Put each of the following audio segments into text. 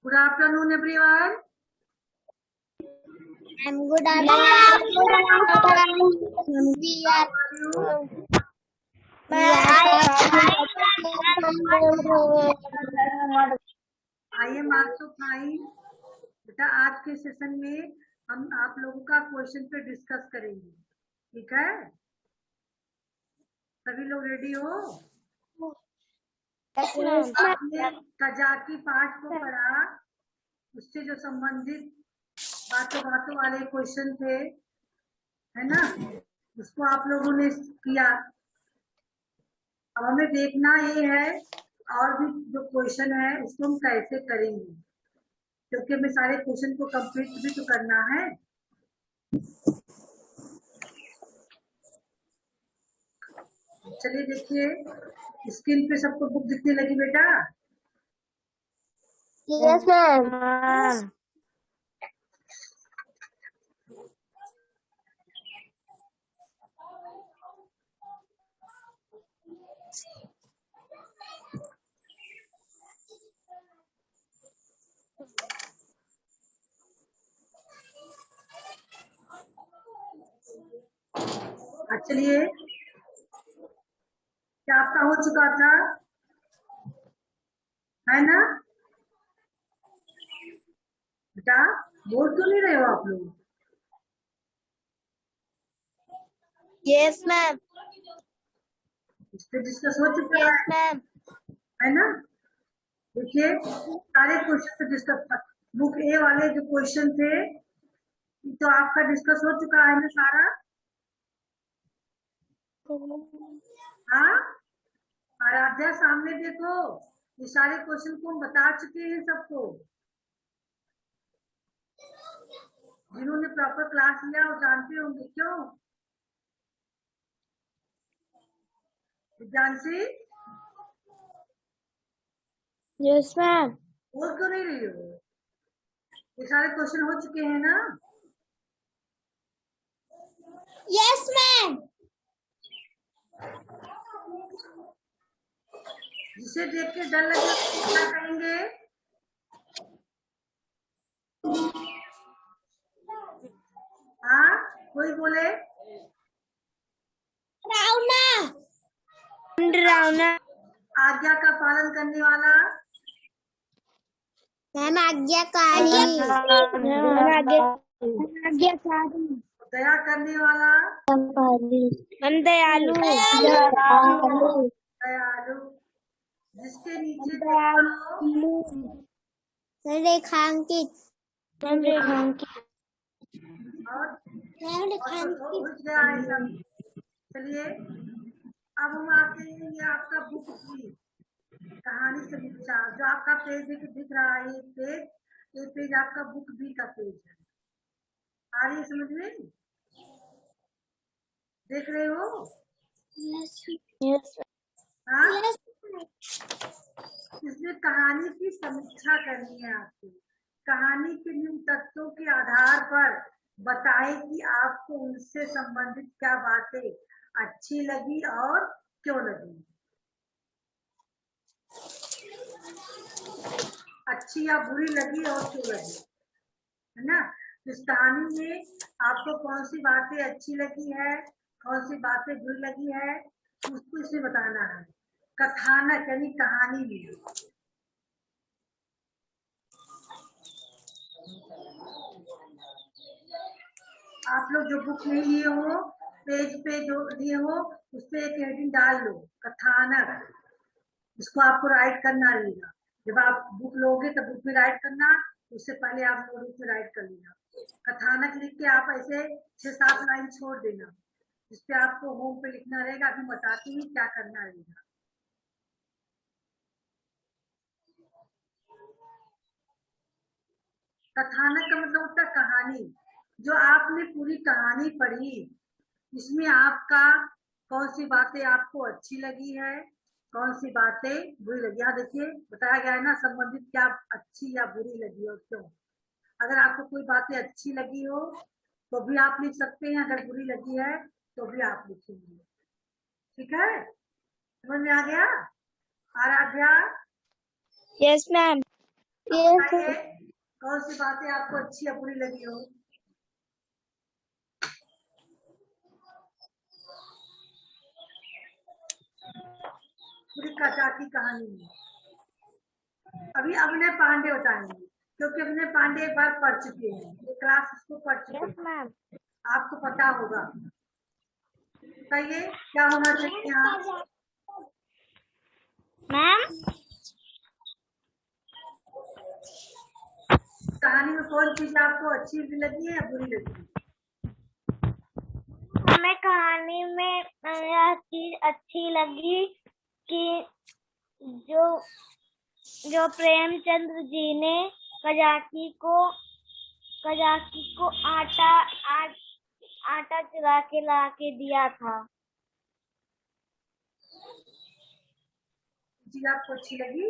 Good afternoon, everyone. I'm good afternoon. We How are are you? I am also fine. बेटा आज के session में हम आप लोगों का क्वेश्चन पे डिस्कस करेंगे, ठीक है? सभी लोग रेडी हो? आपने तजाकी पाठ को पढ़ा, उससे जो संबंधित बातों वाले क्वेश्चन थे, है ना? उसको आप लोगों ने किया। अब हमें देखना ये है और भी जो क्वेश्चन है उसको हम कैसे करेंगे, क्योंकि हमें सारे क्वेश्चन को कंप्लीट भी तो करना है। चलिए देखिए, स्क्रीन पे सबको बुक दिखने लगी बेटा? Yes, ma'am. चलिए, क्या आपका हो चुका था, है ना बेटा? बोल तो नहीं रहे हो आप लोग? Yes, ma'am. इस पे डिस्कस हो चुका Yes, ma'am. है ना? देखिए, सारे क्वेश्चन पे डिस्कस, बुक ए वाले जो क्वेश्चन थे तो आपका डिस्कस हो चुका है ना सारा? हाँ, आराध्या सामने देखो, ये सारे क्वेश्चन को हम बता चुके हैं सबको। जिन्होंने प्रॉपर क्लास लिया वो जानते होंगे। क्यों जानसी? Yes, ma'am. बोल क्यों नहीं रही हो? ये सारे क्वेश्चन हो चुके हैं ना? Yes, ma'am. जिसे देख के डर लगे क्या कहेंगे? हाँ, कोई बोले? Rauna. Rauna. आज्ञा का पालन करने वाला, मैम आज्ञाकारी। आज्ञाकारी। दया करने वाला, हम दयालु। दयालु, जिसके नीचे दयालु। रेखांकित। रेखांकित। और रेखांकित। घुस गया है सब। चलिए, अब हम आते हैं ये आपका बुक की कहानी समीक्षा, जो आपका पेज दिख रहा है, ये पेज आपका बुक बी का पेज है। आ रही है समझ में? देख रहे हो? Yes. हाँ, इसमें कहानी की समीक्षा करनी है आपको। कहानी के निम्न तथ्यों के आधार पर बताएं कि आपको उनसे संबंधित क्या बातें अच्छी लगी और क्यों लगी। अच्छी या बुरी लगी और क्यों लगी, है ना? इस कहानी में आपको कौन सी बातें अच्छी लगी है, कौन सी बातें बुरी लगी है, उसको इसे बताना है। कथानक यानी कहानी में आप लोग जो बुक नहीं लिए हो, पेज पे जो लिए हो, उस पे एक हेडिंग डाल लो, कथानक। इसको आपको राइट करना रहेगा। जब आप बुक लोगे तब बुक में राइट करना, उससे पहले आप नोटबुक में राइट कर लेना। कथानक लिख के आप ऐसे 6-7 लाइन छोड़ देना, जिसपे आपको होम पे लिखना रहेगा। अभी बताती हूँ क्या करना रहेगा। कथानक का मतलब होता है कहानी। जो आपने पूरी कहानी पढ़ी, इसमें आपका कौन सी बातें आपको अच्छी लगी है, कौन सी बातें बुरी लगी। यहाँ देखिए बताया गया है ना, संबंधित क्या अच्छी या बुरी लगी और क्यों। अगर आपको कोई बातें अच्छी लगी हो तो भी आप लिख सकते हैं, अगर बुरी लगी है तो भी आप लिखेंगे। ठीक है, समझ में आ गया? आराध्या? Yes, ma'am. बताइए कौन सी बातें आपको अच्छी या बुरी लगी हो। पूरी कथा की कहानी में अभी अभिनय पांडे बताएंगे, क्योंकि अभिनय पांडे एक बार पढ़ चुके हैं, ये क्लास इसको पढ़ चुके हैं, मैम। आपको पता होगा। बताइए क्या होना चाहिए यहाँ। मैम कहानी में कौन चीज आपको अच्छी लगी है या बुरी लगी है। हमें कहानी में यह चीज अच्छी लगी कि जो प्रेमचंद्र जी ने कजाकी को आटा चुरा के ला के दिया था। चीज आपको अच्छी लगी।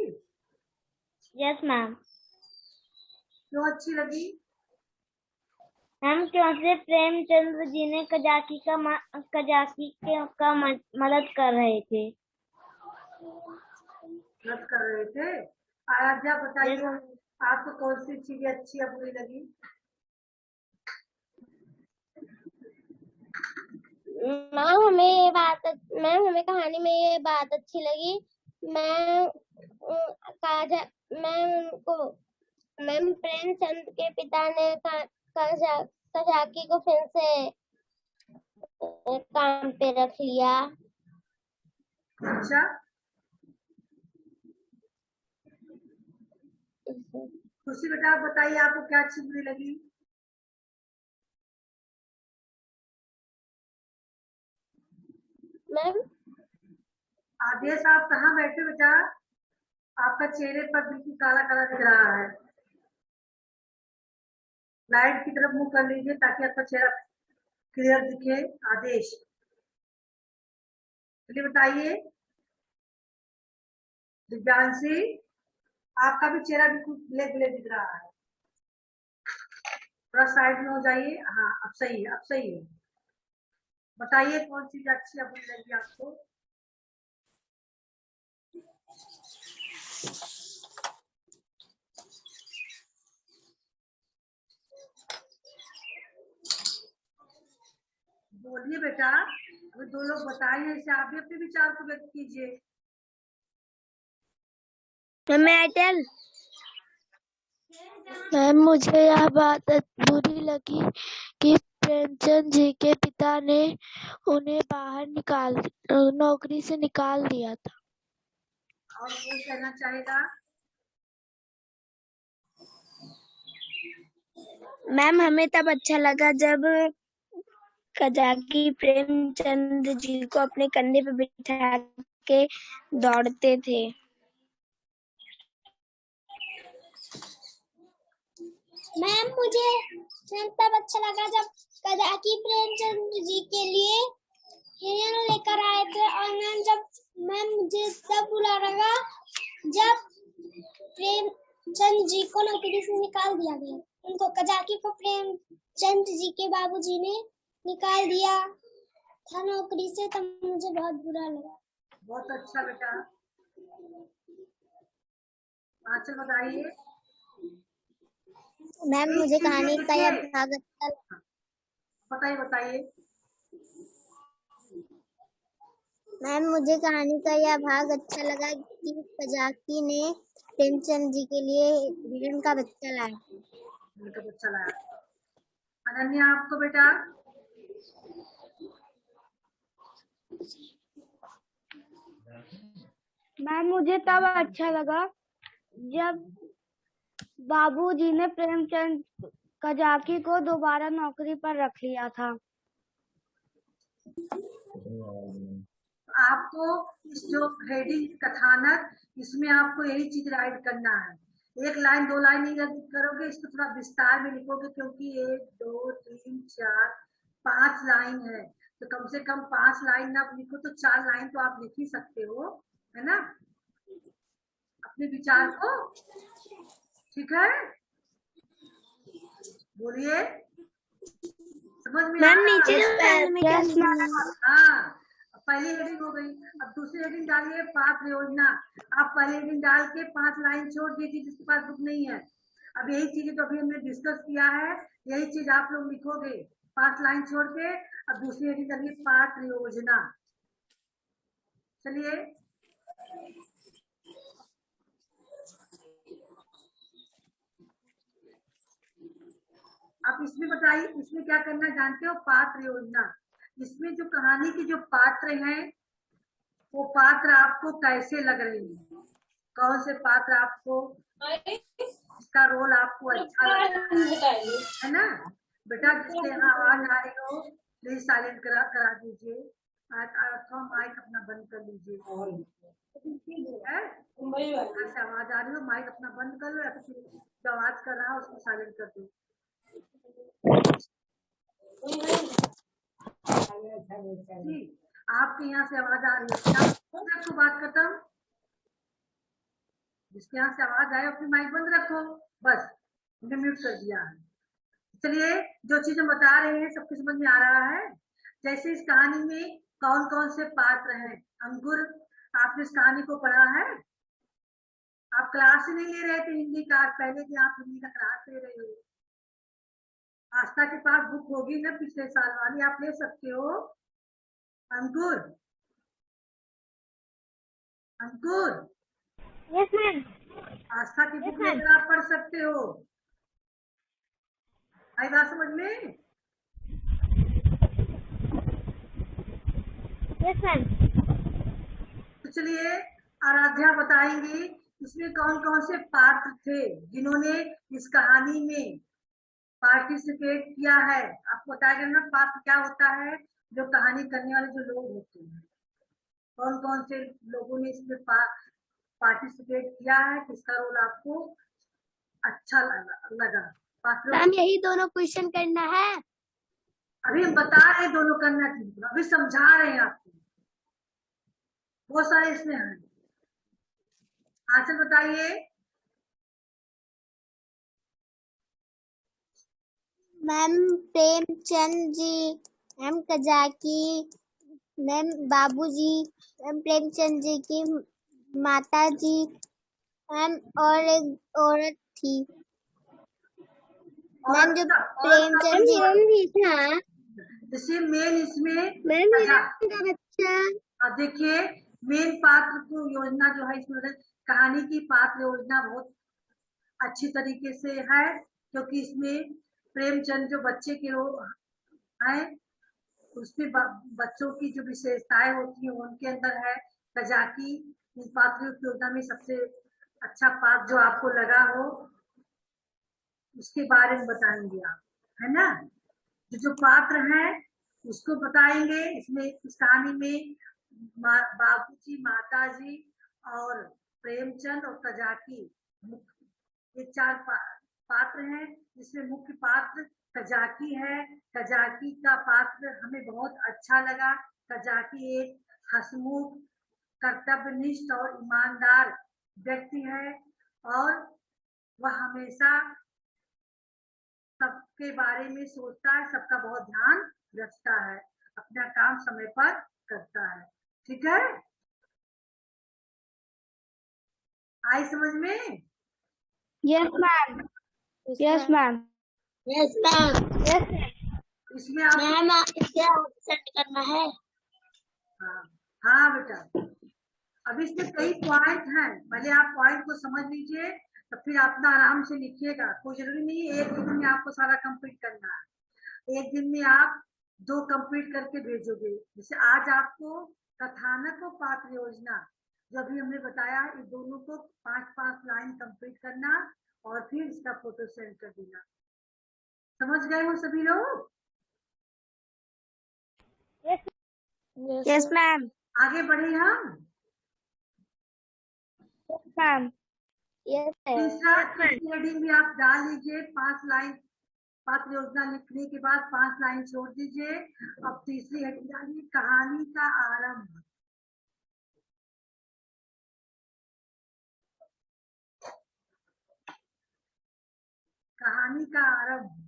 Yes ma'am. क्यों अच्छी लगी। मैम क्योंकि प्रेमचंद्र जी ने कजाकी का मदद कर रहे थे। मदद कर रहे थे। आराध्या बताइए आपको कौन सी चीजें अच्छी या बुरी लगी। मैम हमें कहानी में ये बात अच्छी लगी। मैम प्रेमचंद के पिता ने कजाकी को फिर से काम पे रख लिया। अच्छा खुशी बेटा आप बताइए आपको क्या अच्छी बुरी लगी। मैम आदेश आप कहाँ बैठे बेटा, आपका चेहरे पर बिल्कुल काला काला दिख रहा है। लाइट की तरफ मुंह कर लीजिए ताकि आपका चेहरा क्लियर दिखे। आदेश चलिए बताइए। दिव्यांशी आपका भी चेहरा बिल्कुल ब्लैक ब्लैक दिख रहा है, थोड़ा साइड में हो जाइए। हाँ अब सही है, अब सही है। बताइए कौन चीज अच्छी या बुरी लगी आपको। बोलिए बेटा, अभी दो लोग बताए हैं, इसे आप भी अपने विचार को व्यक्त कीजिए। मैम मुझे यह बात बुरी लगी कि प्रेमचंद जी के पिता ने उन्हें बाहर नौकरी से निकाल दिया था। और कौन कहना चाहेगा। मैम हमें तब अच्छा लगा जब कजाकी प्रेमचंद जी को अपने कंधे पे बिठा के दौड़ते थे। मैम मुझे तब अच्छा लगा जब कजाकी प्रेमचंद जी के लिए हिरण लेकर आए थे। और मुझे तब बुरा लगा जब प्रेमचंद जी को नौकरी से निकाल दिया गया। उनको कजाकी को प्रेमचंद जी के बाबूजी ने निकाल दिया था नौकरी से, तब मुझे बहुत बुरा लगा। बहुत अच्छा बेटा, आंसर बताइए। मैम मुझे कहानी का यह भाग अच्छा बताइए बताइए। मैम मुझे कहानी का यह भाग अच्छा लगा कि कजाकी ने प्रेमचंद जी के लिए हिरण का बच्चा लाया। उनका बच्चा लाया। अनन्या आपको बेटा। मैम मुझे तब अच्छा लगा जब बाबूजी ने प्रेमचंद कजाकी को दोबारा नौकरी पर रख लिया था। आपको इस जो हेडिंग कथानक, इसमें आपको यही चीज राइट करना है। एक लाइन दो लाइन नहीं करोगे, इसको थोड़ा विस्तार में लिखोगे, क्योंकि 1 2 3 4 5 लाइन है, तो कम से कम 5 लाइन आप लिखो तो 4 लाइन तो आप लिख ही सकते हो, है ना, अपने विचार को। ठीक है, बोलिए, समझ में आ रहा है। हाँ पहली हेडिंग हो गई। अब दूसरी हेडिंग डालिए पात्र योजना। आप पहली हेडिंग डाल के 5 लाइन छोड़ दीजिए जिसके पास बुक नहीं है। अब यही चीजें तो अभी हमने डिस्कस किया है, यही चीज आप लोग लिखोगे 5 लाइन छोड़ के। अब दूसरी हेडिंग डालिए पात्र योजना। चलिए आप इसमें बताइए, इसमें क्या करना जानते हो? पात्र योजना। इसमें जो कहानी के जो पात्र हैं वो पात्र आपको कैसे लग रहे हैं, कौन से पात्र आपको, इसका रोल आपको अच्छा लग रहा है ना? बेटा जिसके यहाँ आवाज आ रही हो प्लीज साइलेंट करा दीजिए, अथवा माइक अपना बंद कर लीजिए। है से आवाज आ रही हो माइक अपना बंद कर लो, या फिर जो आवाज कर रहा है उसको साइलेंट कर दो। जी आपके यहाँ से आवाज आ रही है, आपको बात खत्म। जिसके यहाँ से आवाज आए अपनी माइक बंद रखो, बस हमने म्यूट कर दिया है। चलिए जो चीज हम बता रहे हैं सबके समझ में आ रहा है? जैसे इस कहानी में कौन कौन से पात्र हैं। अंकुर आपने इस कहानी को पढ़ा है? आप क्लास ही नहीं ले रहे थे हिंदी का, पहले कि आप हिंदी का क्लास ले रहे हो। आस्था के पास बुक होगी ना पिछले साल वाली, आप ले सकते हो। अंकुर अंकुर यस मैम। आस्था की बुक लेकर आप पढ़ सकते हो। आई बात समझ में? Yes ma'am. तो चलिए आराध्या बताएंगी इसमें कौन कौन से पात्र थे जिन्होंने इस कहानी में पार्टिसिपेट किया है। आपको बताया ना पात्र क्या होता है, जो कहानी करने वाले जो लोग होते हैं, कौन कौन से लोगों ने इसमें पार्टिसिपेट किया है, किसका रोल आपको अच्छा लगा पात्रों। मैम यही दोनों क्वेश्चन करना है। अभी हम बता रहे हैं दोनों करना चाहिए, अभी समझा रहे हैं आपको, बहुत सारे इसमें हैं। आंसर बताइए। Ma'am Premchand ji, ma'am कजाकी, ma'am बाबूजी, मैम प्रेमचंद जी की माता जी, मैम और एक औरत थी मैम जो प्रेमचंद जी भी था। इसे मेन इसमें मैम बच्चा। अब देखिए मेन पात्र को योजना जो है इसमें कहानी की पात्र योजना बहुत अच्छी तरीके से है, क्योंकि इसमें प्रेमचंद जो बच्चे के है उसमें बच्चों की जो विशेषताएं होती है उनके अंदर है। कजाकी इन पात्र योजना में सबसे अच्छा पात्र जो आपको लगा हो उसके बारे में बताएंगे आप, है ना? जो पात्र हैं उसको बताएंगे। इसमें इस कहानी में बाबूजी, माताजी और प्रेमचंद और कजाकी ये 4 पात्र हैं, जिसमें मुख्य पात्र कजाकी है। कजाकी का पात्र हमें बहुत अच्छा लगा। कजाकी एक हंसमुख, कर्तव्यनिष्ठ और ईमानदार व्यक्ति है, और वह हमेशा सबके बारे में सोचता है, सबका बहुत ध्यान रखता है, अपना काम समय पर करता है। ठीक है, आई समझ में? Yes ma'am. Yes ma'am. Yes ma'am. Yes इसमें आप मैम क्या सेंड करना है? हाँ हाँ बेटा, अभी इसमें कई पॉइंट हैं, पहले आप पॉइंट को समझ लीजिए तो फिर अपना आराम से लिखिएगा। कोई जरूरी नहीं है एक दिन में आपको सारा कंप्लीट करना है, एक दिन में आप 2 कंप्लीट करके भेजोगे। जैसे आज आपको कथानक और पात्र योजना जो अभी हमने बताया है, इस दोनों को 5-5 लाइन कंप्लीट करना और फिर इसका फोटो सेंड कर देना। समझ गए हो सभी लोग? Yes ma'am. आगे बढ़े हम। मैम यस तीसरा हेडिंग भी आप डाल लीजिए, 5 लाइन पात्र योजना लिखने के बाद 5 लाइन छोड़ दीजिए। अब तीसरी हेडिंग डालिए कहानी का आरंभ। कहानी का आरंभ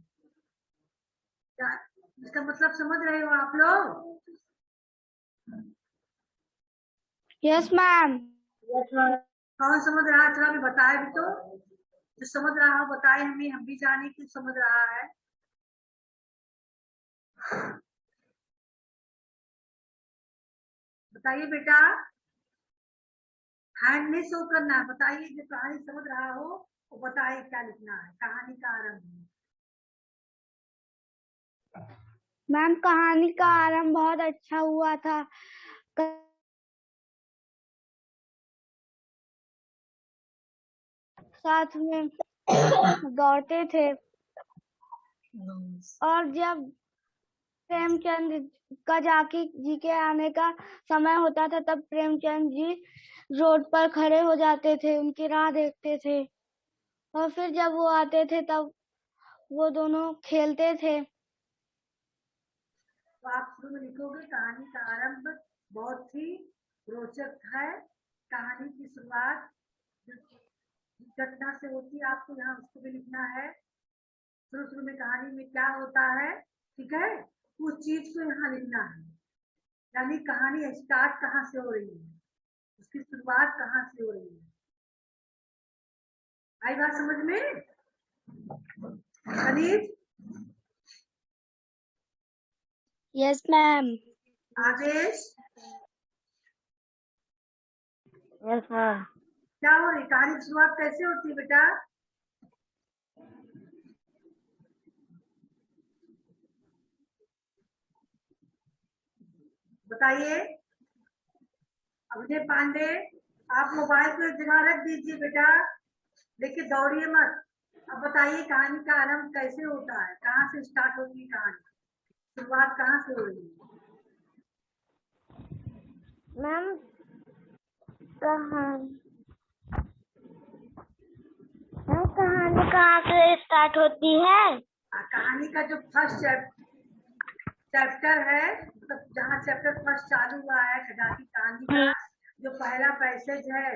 इसका मतलब समझ रहे हो आप लोग? Yes ma'am. कौन समझ रहा है? थोड़ा भी बताए भी तो, जो समझ रहा हो बताए, हमें, हम भी जाने कि समझ रहा है। बताइए बेटा, हैंड नहीं शो करना है, बताइए जो कहानी समझ रहा हो वो बताइए क्या लिखना है। कहानी का आरंभ। मैम कहानी का आरंभ बहुत अच्छा हुआ था। साथ में दौड़ते थे और जब प्रेमचंद का झांकी जी के आने का समय होता था तब प्रेमचंद जी रोड पर खड़े हो जाते थे, उनकी राह देखते थे और फिर जब वो आते थे तब वो दोनों खेलते थे। तो आप शुरू में लिखोगे कहानी का आरंभ बहुत ही रोचक है। कहानी की शुरुआत घटना से होती है, आपको यहाँ उसको भी लिखना है। शुरू शुरू में कहानी में क्या होता है, ठीक है, उस चीज को यहाँ लिखना है। यानी कहानी स्टार्ट कहाँ से हो रही है, उसकी शुरुआत कहाँ से हो रही है। आई बात समझ में? खनीज, यस मैम। आदेश, यस मैम। क्या हो रही कहानी की शुरुआत कैसे होती है बेटा? बताइए। अभिनय पांडे, आप मोबाइल को एक जगह रख दीजिए बेटा, लेकिन दौड़िए मत। अब बताइए कहानी का आरंभ कैसे होता है, कहाँ से स्टार्ट होती है कहानी, शुरुआत कहाँ से हो रही है? मैम कहानी कहाँ से स्टार्ट होती है? कहानी का जो फर्स्ट चैप्टर है, मतलब जहाँ चैप्टर फर्स्ट चालू हुआ है खजाकी कहानी का, जो पहला पैसेज है,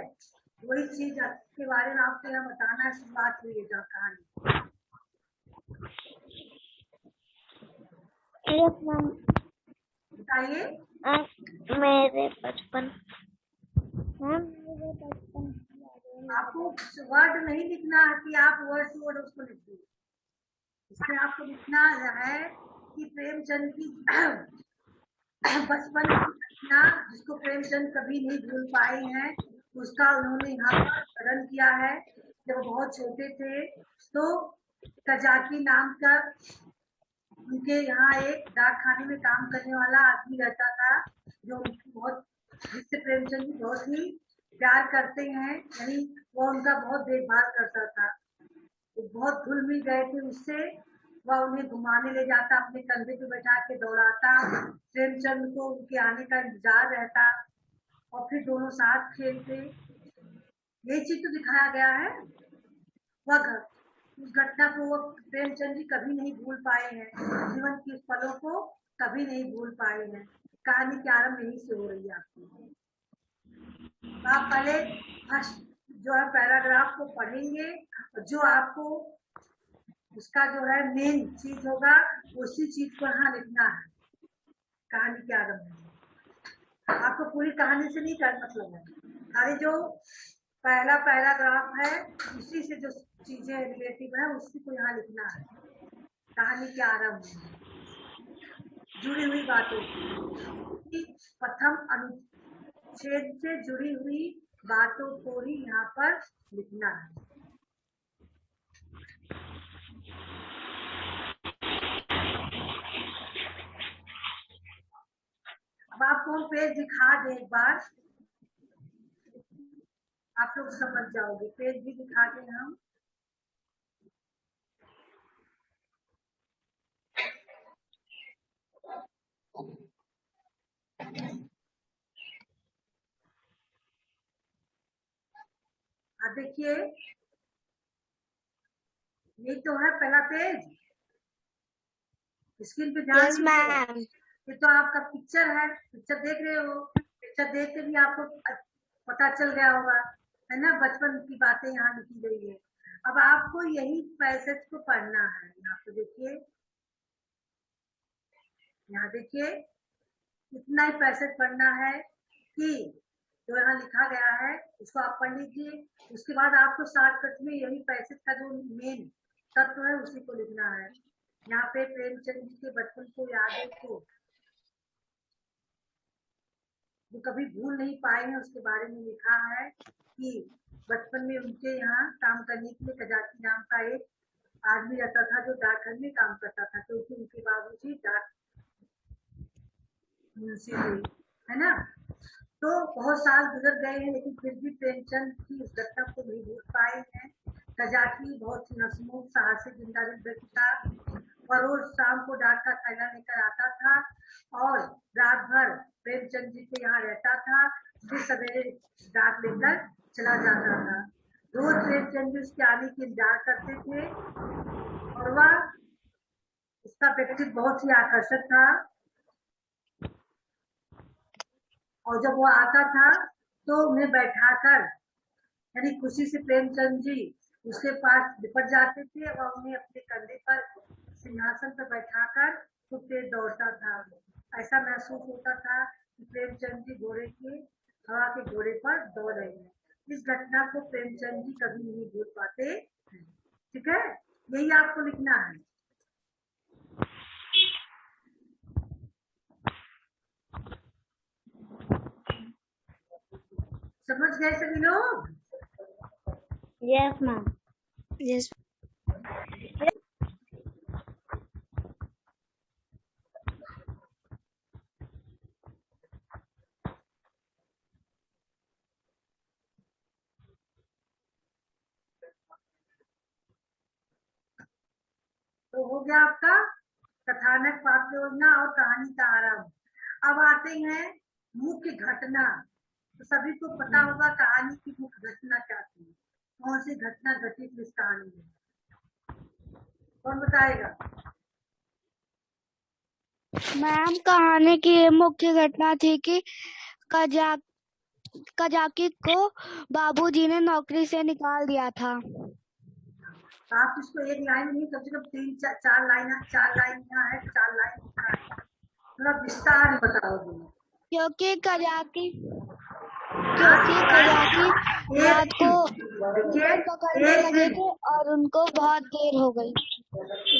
वही चीज के बारे में आपको यहाँ बताना है। शुरुआत हुई है जब कहानी। Yes ma'am. बताइए। मेरे बचपन आपको वर्ड नहीं लिखना है कि आप वर्ड टू वर्ड उसको लिख दीजिए। इसमें आपको लिखना है कि प्रेमचंद की बचपन की घटना, जिसको प्रेमचंद कभी नहीं भूल पाए हैं, उसका उन्होंने यहाँ पर वर्णन किया है। जब वो बहुत छोटे थे तो कजाकी नाम का उनके यहाँ एक डाक खाने में काम करने वाला आदमी रहता था, जो उनकी बहुत, जिससे प्रेमचंद जी बहुत ही प्यार करते हैं, यानी वो उनका बहुत देखभाल करता था। वो बहुत घुल मिल गए थे उससे। वह उन्हें घुमाने ले जाता, अपने कंधे पे बैठा के दौड़ाता, प्रेमचंद को उनके आने का इंतजार रहता और फिर दोनों साथ खेलते। यही चीज तो दिखाया गया है। वह उस घटना को वो प्रेमचंद जी कभी नहीं भूल पाए हैं, जीवन के उस पलों को कभी नहीं भूल पाए हैं। कहानी के आरंभ यहीं से हो रही है आपकी। आप पहले फर्स्ट जो है पैराग्राफ को पढ़ेंगे, जो आपको उसका जो है मेन चीज होगा, उसी चीज को यहाँ लिखना है कहानी के आरंभ में। आपको पूरी कहानी से नहीं कर मतलब है, खाली जो पहला पैराग्राफ है उसी से जो चीजें रिलेटिव है उसी को यहाँ लिखना है कहानी के आरंभ में जुड़ी हुई बातों की। प्रथम अनुच्छेद से जुड़ी हुई बातों को ही यहाँ पर लिखना है। अब आपको हम पेज दिखा दें एक बार, आप लोग समझ जाओगे। पेज भी दिखा दें हम। देखिए, ये तो है पहला पेज, स्क्रीन पे ध्यान दीजिए। ये तो आपका पिक्चर है, पिक्चर देख रहे हो, पिक्चर देख के भी आपको पता चल गया होगा, है ना, बचपन की बातें यहाँ लिखी गई है। अब आपको यही पैसेज को पढ़ना है। यहाँ पे देखिए, यहाँ देखिए, इतना ही पैसेज पढ़ना है कि जो यहाँ लिखा गया है उसको आप पढ़ लीजिए। उसके बाद आपको शॉर्टकट में यही पैसेज का जो मेन तत्व है उसी को लिखना है। यहाँ पे प्रेमचंद जी के बचपन को यादों को जो कभी भूल नहीं पाए हैं उसके बारे में लिखा है कि बचपन में उनके यहाँ काम करने के लिए कजाती नाम का एक आदमी रहता था जो डाकघर में काम करता था, क्योंकि उनके बाबूजी डाक मुंशी थे, है ना। तो बहुत साल गुजर गए हैं लेकिन फिर भी प्रेमचंद की उस घटना को नहीं भूल पाए हैं। कजाकी बहुत ही हंसमुख साहसी जिंदादिल व्यक्ति था और रोज शाम को डाक का थैला लेकर आता था और रात भर प्रेमचंद जी के यहाँ रहता था, फिर सवेरे डाक लेकर चला जाता था। रोज प्रेमचंद जी उसके आने की इंतजार करते थे और वह उसका व्यक्तित्व बहुत ही आकर्षक था। और जब वो आता था तो उन्हें बैठाकर यानी खुशी से प्रेमचंद जी उसके पास लिपट जाते थे और उन्हें अपने कंधे पर सिंहासन पर बैठाकर खूब तेज दौड़ता था। ऐसा महसूस होता था कि प्रेमचंद जी घोड़े के हवा के घोड़े पर दौड़ रहे हैं। इस घटना को प्रेमचंद जी कभी नहीं भूल पाते। ठीक है, यही आपको लिखना है। समझ गए सभी लोग? Yes ma'am. यस। तो हो गया आपका कथानक, पात्र योजना और कहानी का आरंभ। अब आते हैं मुख्य घटना। तो सभी को पता होगा कहानी की मुख्य घटना क्या थी, कौन सी घटना घटित इस कहानी में, कौन बताएगा? मैम कहानी की मुख्य घटना थी कि कजाकी को बाबूजी ने नौकरी से निकाल दिया था। आप इसको एक लाइन नहीं, कम से कम 3-4 लाइन है, 4 लाइन लिखना है। थोड़ा विस्तार में बताओगे। क्योंकि कजाकी रात को पकड़ने लगे थे और उनको बहुत देर हो गई।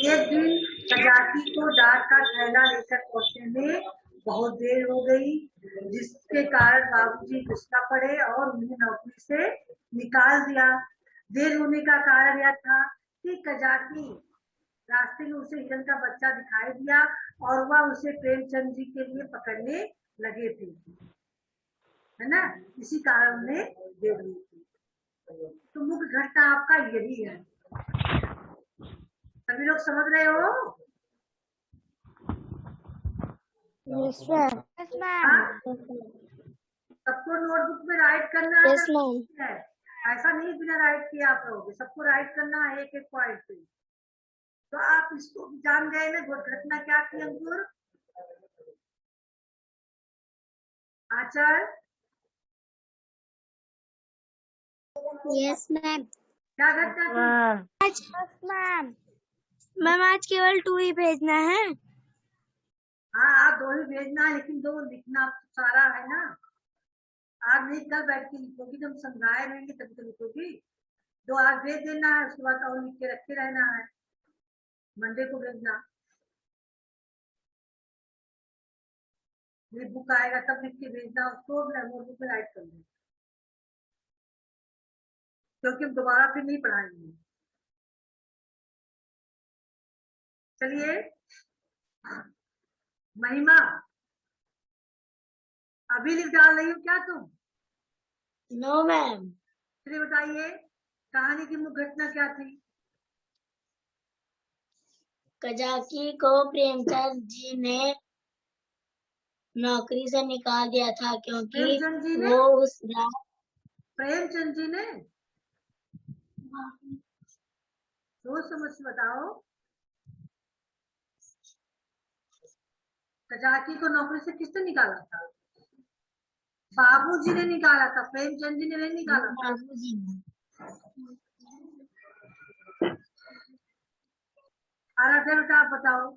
एक दिन कजाकी को डाक का थैला लेकर पहुंचने में बहुत देर हो गई, जिसके कारण बाबूजी गुस्सा पड़े और उन्हें नौकरी से निकाल दिया। देर होने का कारण यह था कि कजाकी रास्ते में उसे हिरन का बच्चा दिखाई दिया और वह उसे प्रेमचंद जी के लिए पकड़ने लगे थे, है ना। इसी कारण उन्हें देर हुई थी। तो मुख्य घटना आपका यही है। सभी लोग समझ रहे हो? Yes ma'am. सबको नोटबुक में राइट करना यस मैम। है, ऐसा नहीं बिना राइट किए आप रहोगे, सबको राइट करना है एक एक पॉइंट पे। तो आप इसको जान गए ना घटना क्या थी अंकुर? आचर? Yes ma'am. क्या घटना थी? मैम आज केवल 2 ही भेजना है। हाँ, आप 2 ही भेजना है, लेकिन 2 लिखना सारा है ना। आज नहीं कल बैठ के लिखोगी, जब समझाए रहेंगे तभी तो लिखोगी। 2 आज भेज देना है, उसके बाद और लिख के रखे रहना है, मंडे को भेजना। ये बुक आएगा तब लिख के भेजना, उसको नोटबुक में राइट कर देना, क्योंकि हम दोबारा फिर नहीं पढ़ाएंगे। चलिए, महिमा अभी लिख डाल रही हो क्या तुम? No ma'am. चलिए बताइए कहानी की मुख्य घटना क्या थी? कजाकी को प्रेमचंद जी ने नौकरी से निकाल दिया था क्योंकि प्रेमचंद जी ने? वो उस रात प्रेमचंद जी ने? सोच समझ के बताओ। कजाकी को नौकरी से किसने निकाला था? बाबूजी ने निकाला था, प्रेमचंद जी ने नहीं निकाला था। बाबूजी ने। आराध्या बेटा आप बताओ।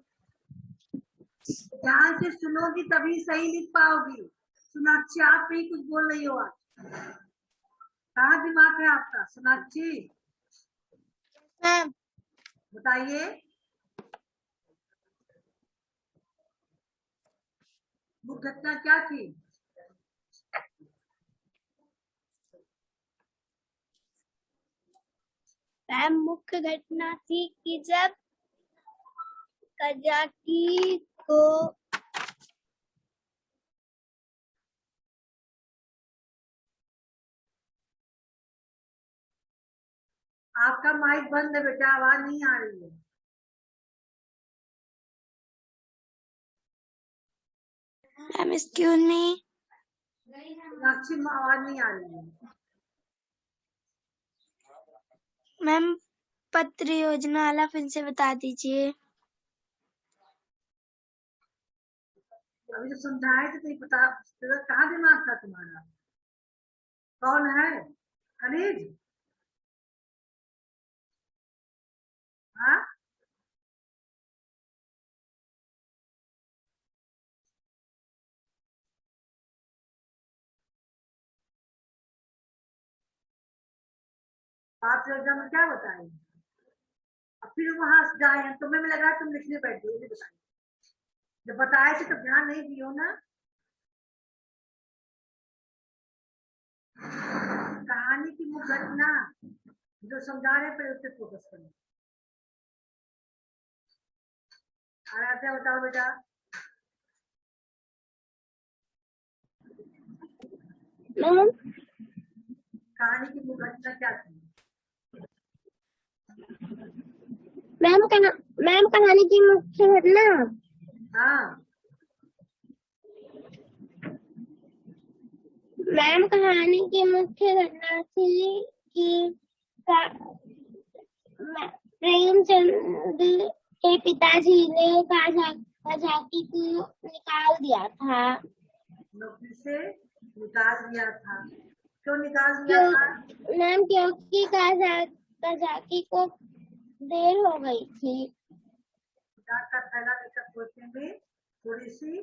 ध्यान से सुनोगी तभी सही लिख पाओगी। सोनाक्षी आप भी कुछ बोल रही हो आज। कहाँ दिमाग है आपका सोनाक्षी? मैम बताइए वो घटना क्या थी? मैम मुख्य घटना थी कि जब कजाकी को आपका माइक बंद है बेटा, आवाज नहीं आ रही है। मैम एक्सक्यूज मी सोनाक्षी आवाज नहीं आ रही है। मैम पत्र योजना वाला फिर से बता दीजिए। अभी जो समझाए थे नहीं पता, कहाँ दिमाग था तुम्हारा? कौन है? खनिज? हाँ, आप योजना में क्या बताएंगे? अब फिर वहां जाए तुम्हें में लगा तुम लिखने बैठ गए, बताइए। जब बताए थे तो ध्यान नहीं दियो ना। कहानी की मुख्य घटना जो समझा रहे पर उस पर फोकस करें। आराध्या बताओ बेटा। मैम कहानी की मुख्य घटना क्या थी? मैम कहानी की मुख्य घटना हाँ, मैम कहानी की मुख्य घटना थी कि प्रेमचंद के पिताजी ने कजाकी को निकाल दिया था। नौकरी से निकाल दिया था। क्यों निकाल दिया था? मैम क्योंकि कजाकी को देर हो गई थी। डाक का थैला लेकर पहुंचने में थोड़ी सी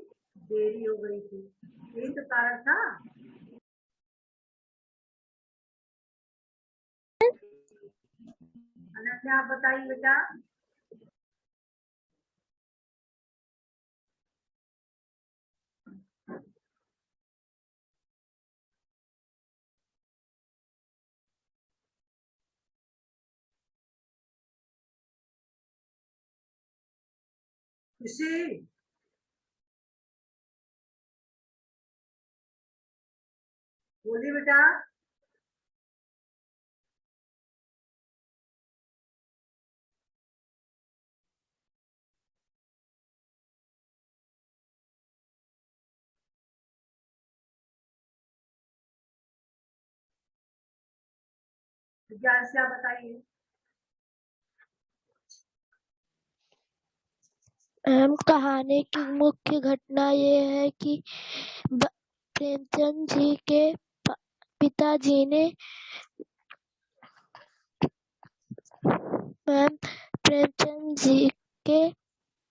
देरी हो गई थी, यही तो कारण था। अनन्या आप बताइए बेटा। खुशी, बोलिए बेटा। विज्ञान से आप बताइए। कहानी की मुख्य घटना ये है कि प्रेमचंद जी के पिताजी ने मैम प्रेमचंद जी के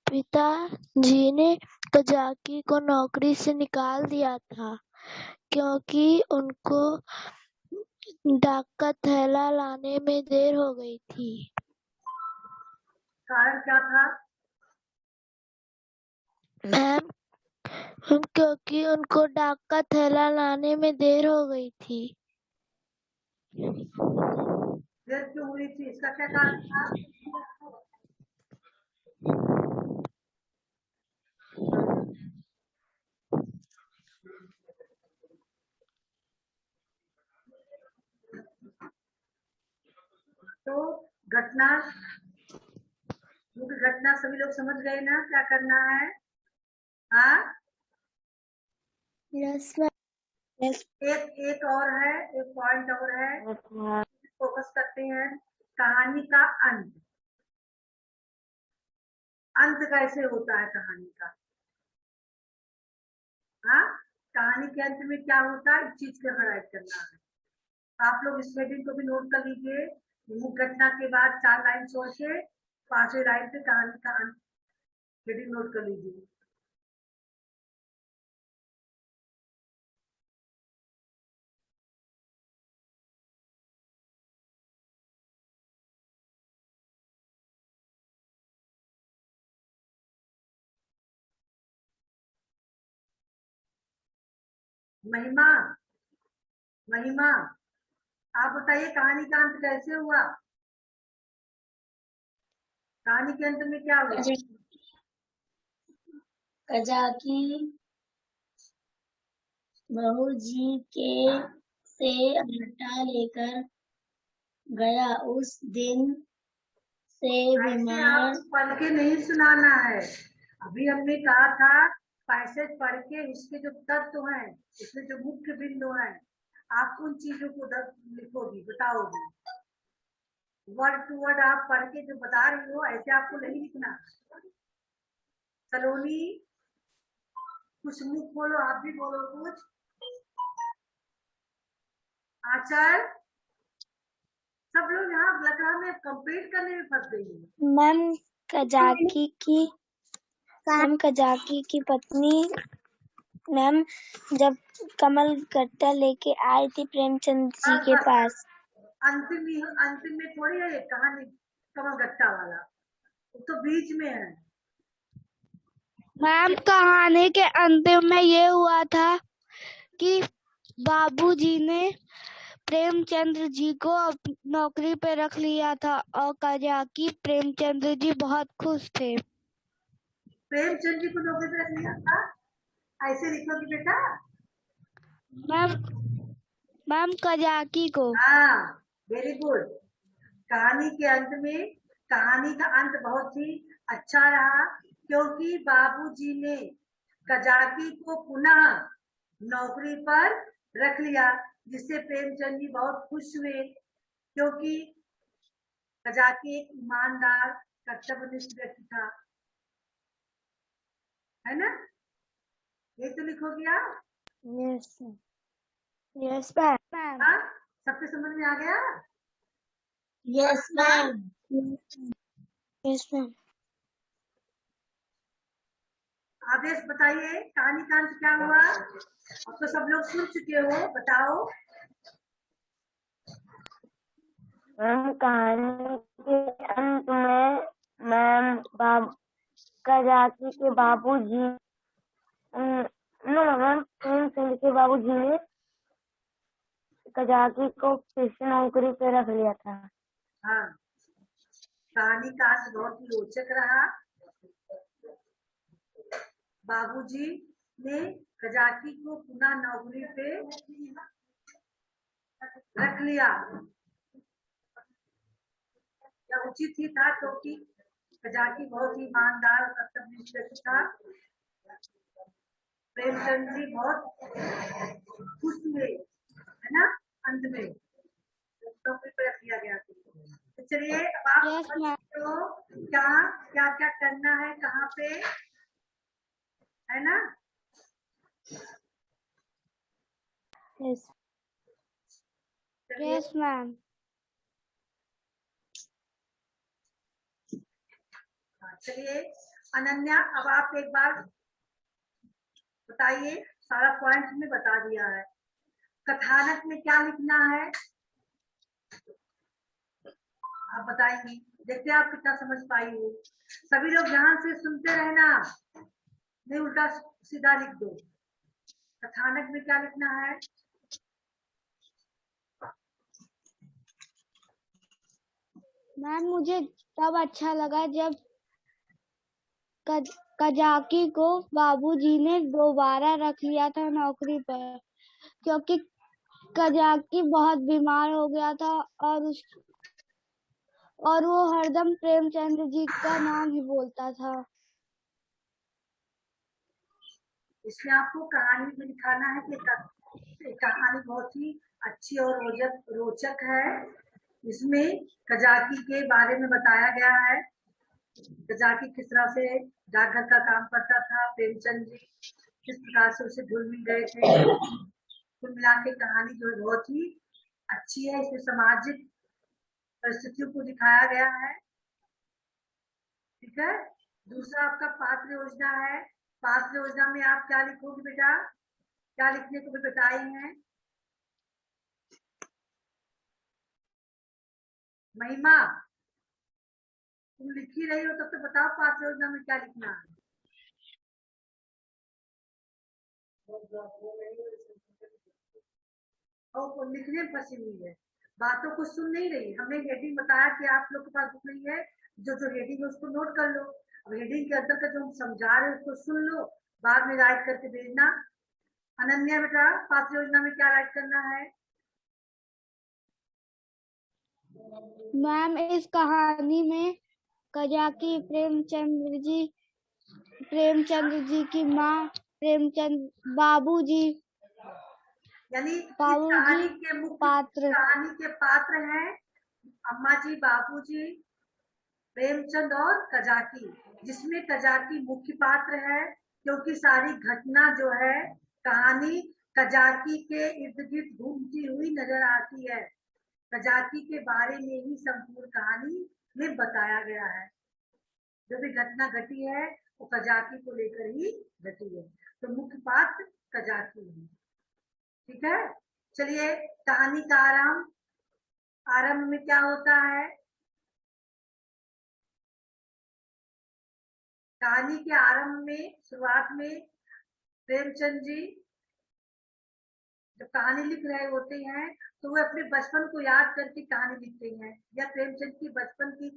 पिताजी ने कजाकी को नौकरी से निकाल दिया था क्योंकि उनको डाक का थैला लाने में देर हो गई थी। कारण क्या था? मैम क्योंकि उनको डाक का थैला लाने में देर हो गई थी। देर क्यों हुई थी, इसका क्या कारण था? तो घटना, मुख्य घटना सभी लोग समझ गए ना क्या करना है? हाँ, यस एक और है, एक पॉइंट और है, फोकस करते हैं। कहानी का अंत। अंत कैसे होता है कहानी का? हाँ, कहानी के अंत में क्या होता है, इस चीज का हाईलाइट करना है। आप लोग इस हेडिंग को भी नोट कर लीजिए। मुख्य घटना के बाद 4 लाइन छोड़ के 5वीं लाइन पे कहानी का अंत हेडिंग नोट कर लीजिए। महिमा, महिमा, आप बताइए कहानी का अंत कैसे हुआ? कहानी के अंत में क्या हुआ? कजाकी बहू जी के से आटा लेकर गया। उस दिन से ऐसे बीमार आपको पढ़ के नहीं सुनाना है। अभी हमने कहा था पैसेज पढ़ के उसके जो तत्व हैं, उसमें जो मुख्य बिंदु हैं, आप उन चीजों को लिखोगी, बताओगी। वर्ड टू वर्ड आप पढ़ के जो बता रही हो ऐसे आपको नहीं लिखना। सलोनी, कुछ मुख बोलो, आप भी बोलो कुछ। आचार, सब लोग यहाँ लग रहा में कंप्लीट करने में फंस गई है। मैम कजाकी की पत्नी मैम जब कमल गट्टा लेके आई थी प्रेमचंद जी बस के बस, पास। अंतिम में थोड़ी है ये कहानी कमल गट्टा वाला, वो तो बीच में है। मैम कहानी के अंतिम में ये हुआ था कि बाबूजी ने प्रेमचंद्र जी को नौकरी पे रख लिया था और कजाकी प्रेमचंद्र जी बहुत खुश थे। प्रेमचंद जी को नौकरी पे रख लिया था, ऐसे लिखोगी बेटा। मैम कजाकी को। हाँ, वेरी गुड। कहानी के अंत में, कहानी का अंत बहुत ही अच्छा रहा क्योंकि बाबूजी ने कजाकी को पुनः नौकरी पर रख लिया, जिससे प्रेमचंद जी बहुत खुश हुए क्योंकि कजाकी एक ईमानदार कर्तव्यनिष्ठ व्यक्ति था, है ना? ये तो लिखोगी आप। Yes yes ma'am. हाँ, सबके समझ में आ गया? Yes ma'am. Yes ma'am. Aadesh बताइए कहानी का अंत क्या हुआ? अब तो सब लोग सुन चुके हो, बताओ। मैम कहानी के अंत में मैम कजाकी के बाबूजी नो मैम प्रेमचंद के बाबूजी ने कजाकी को फिर से नौकरी पे रख लिया था। हाँ, कहानी का अंत बहुत ही रोचक रहा। बाबूजी ने कजाकी को पुनः नौकरी पे रख लिया। यह उचित ही था क्योंकि कजाकी बहुत ही ईमानदार और कर्तव्यनिष्ठ व्यक्ति था। प्रेमचंद जी बहुत खुश हुए, है ना? अंत में नौकरी पे रख लिया गया। तो चलिए अब आप समझ सकते हो क्या क्या क्या करना है, कहाँ पे, है ना? Yes ma'am. चलिए अनन्या, अब आप एक बार बताइए, सारा पॉइंट में बता दिया है। कथानक में क्या लिखना है आप बताएंगी, देखते हैं आप कितना समझ पाई हो। सभी लोग ध्यान से सुनते रहना, नहीं उल्टा सीधा लिख दो। कथानक में क्या लिखना है? मैम मुझे तब अच्छा लगा जब कजाकी को बाबूजी ने दोबारा रख लिया था नौकरी पर, क्योंकि कजाकी बहुत बीमार हो गया था और वो हरदम प्रेमचंद जी का नाम ही बोलता था। इसमें आपको कहानी में दिखाना है कि कहानी बहुत ही अच्छी और रोचक है। इसमें कजाकी के बारे में बताया गया है, कजाकी किस तरह से डाकघर का काम करता था, प्रेमचंद जी किस प्रकार से उसे घुल मिल गए थे। कुल मिला के कहानी जो है बहुत ही अच्छी है। इसमें सामाजिक परिस्थितियों को दिखाया गया है, ठीक है। दूसरा आपका पात्र योजना है। पात्र योजना में आप क्या लिखोगे बेटा? क्या लिखने को भी बताई हैं? महिमा, तुम लिख ही रही हो तब तो बताओ पात्र योजना में क्या लिखना है। और वो लिखने में फंसी हुई है, बातों को सुन नहीं रही। हमने हेडिंग बताया कि आप लोग के पास बुक नहीं है, जो हेडिंग है उसको नोट कर लो। अब हेडिंग के अंदर का जो हम समझा रहे हैं उसको सुन लो, बाद में राइट करके भेजना। अनन्या बेटा, पात्र योजना में क्या राइट करना है? मैम इस कहानी में कजाकी प्रेमचंद जी की माँ प्रेमचंद बाबूजी यानी इस कहानी के मुख्य कहानी के पात्र हैं अम्मा जी, बाबूजी, प्रेमचंद और कजाकी, जिसमें कजाकी मुख्य पात्र है, क्योंकि सारी घटना जो है कहानी कजाकी के इर्द गिर्द घूमती हुई नजर आती है। कजाकी के बारे में ही संपूर्ण कहानी में बताया गया है। जो भी घटना घटी है वो कजाकी को लेकर ही घटी है, तो मुख्य पात्र कजाकी है। ठीक है, चलिए कहानी का आरंभ में क्या होता है? कहानी के आरंभ में, शुरुआत में प्रेमचंद जी जब कहानी लिख रहे होते हैं तो वो अपने बचपन को याद करके कहानी लिखते हैं। यह प्रेमचंद की बचपन की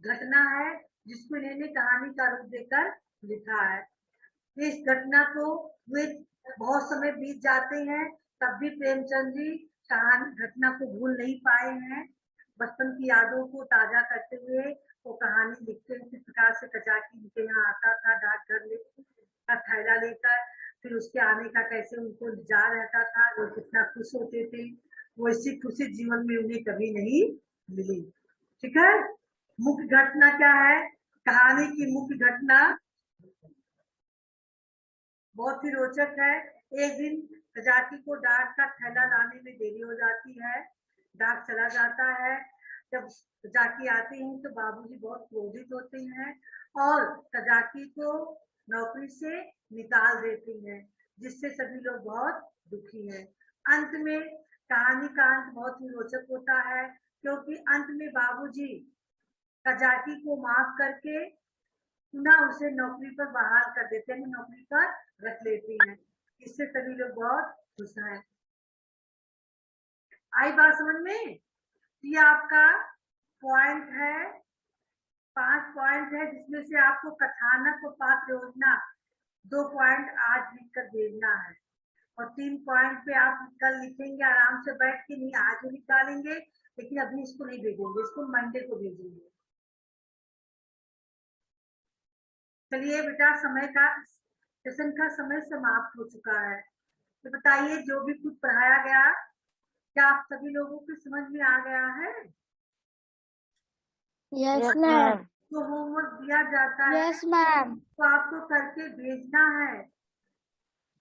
घटना है जिसको इन्होंने कहानी का रूप देकर लिखा है। इस घटना को वे बहुत समय बीत जाते हैं, तब भी प्रेमचंद जी घटना को भूल नहीं पाए हैं। बचपन की यादों को ताजा करते हुए वो कहानी लिखते हैं। किस प्रकार से कजाकी उनके यहाँ आता था डाकघर का थैला लेकर, फिर उसके आने का कैसे उनको इंतजार रहता था, वो कितना खुश होते थे। वो ऐसी खुशी जीवन में उन्हें कभी नहीं मिली। ठीक है, मुख्य घटना क्या है? कहानी की मुख्य घटना बहुत ही रोचक है। एक दिन कजाकी को डाक का थैला लाने में देरी हो जाती है, डाक चला जाता है। जब कजाकी आती है तो बाबूजी बहुत क्रोधित होते हैं और कजाकी को नौकरी से निकाल देती हैं, जिससे सभी लोग बहुत दुखी हैं। अंत में कहानी का अंत बहुत ही रोचक होता है, क्योंकि अंत में बाबूजी कजाकी को माफ करके पुनः उसे नौकरी पर बहाल कर देते हैं, नौकरी पर रख लेती हैं। इससे सभी लोग बहुत खुश हैं। आई बात समझ में? ये आपका पॉइंट है, 5 पॉइंट है, जिसमें से आपको कथानक और पात्र योजना 2 पॉइंट आज लिखकर भेजना है, और 3 पॉइंट पे आप कल लिखेंगे आराम से बैठ के। नहीं आज निकालेंगे, लेकिन अभी इसको नहीं भेजेंगे, इसको मंडे को भेजेंगे। चलिए बेटा, समय का सेशन का समय समाप्त हो चुका है। तो बताइए, जो भी कुछ पढ़ाया गया क्या आप सभी लोगों को समझ में आ गया है? Yes ma'am. तो होमवर्क दिया जाता है यस मैम। तो आपको करके भेजना है,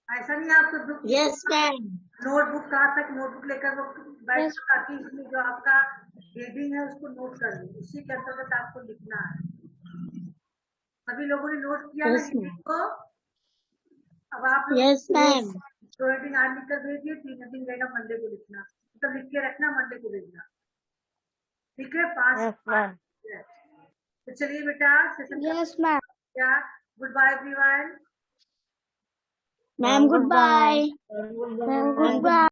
ऐसा नहीं आपको यस मैम। नोटबुक कहाँ तक नोटबुक लेकर वो बैठ, ताकि इसमें जो आपका हेडिंग है उसको नोट कर लो, उसी के अंतर्गत आपको लिखना है। सभी लोगों ने नोट किया ना हेडिंग को? अब आप यस मैम। दो हेडिंग आज लिख कर भेजिए, 3 हेडिंग रहेगा मंडे को लिखना, तो लिख के रखना, मंडे को भेजना। ठीक है, 5 तो चलिए बेटा, session yes ma'am. Good bye everyone. Ma'am good bye. Ma'am good bye.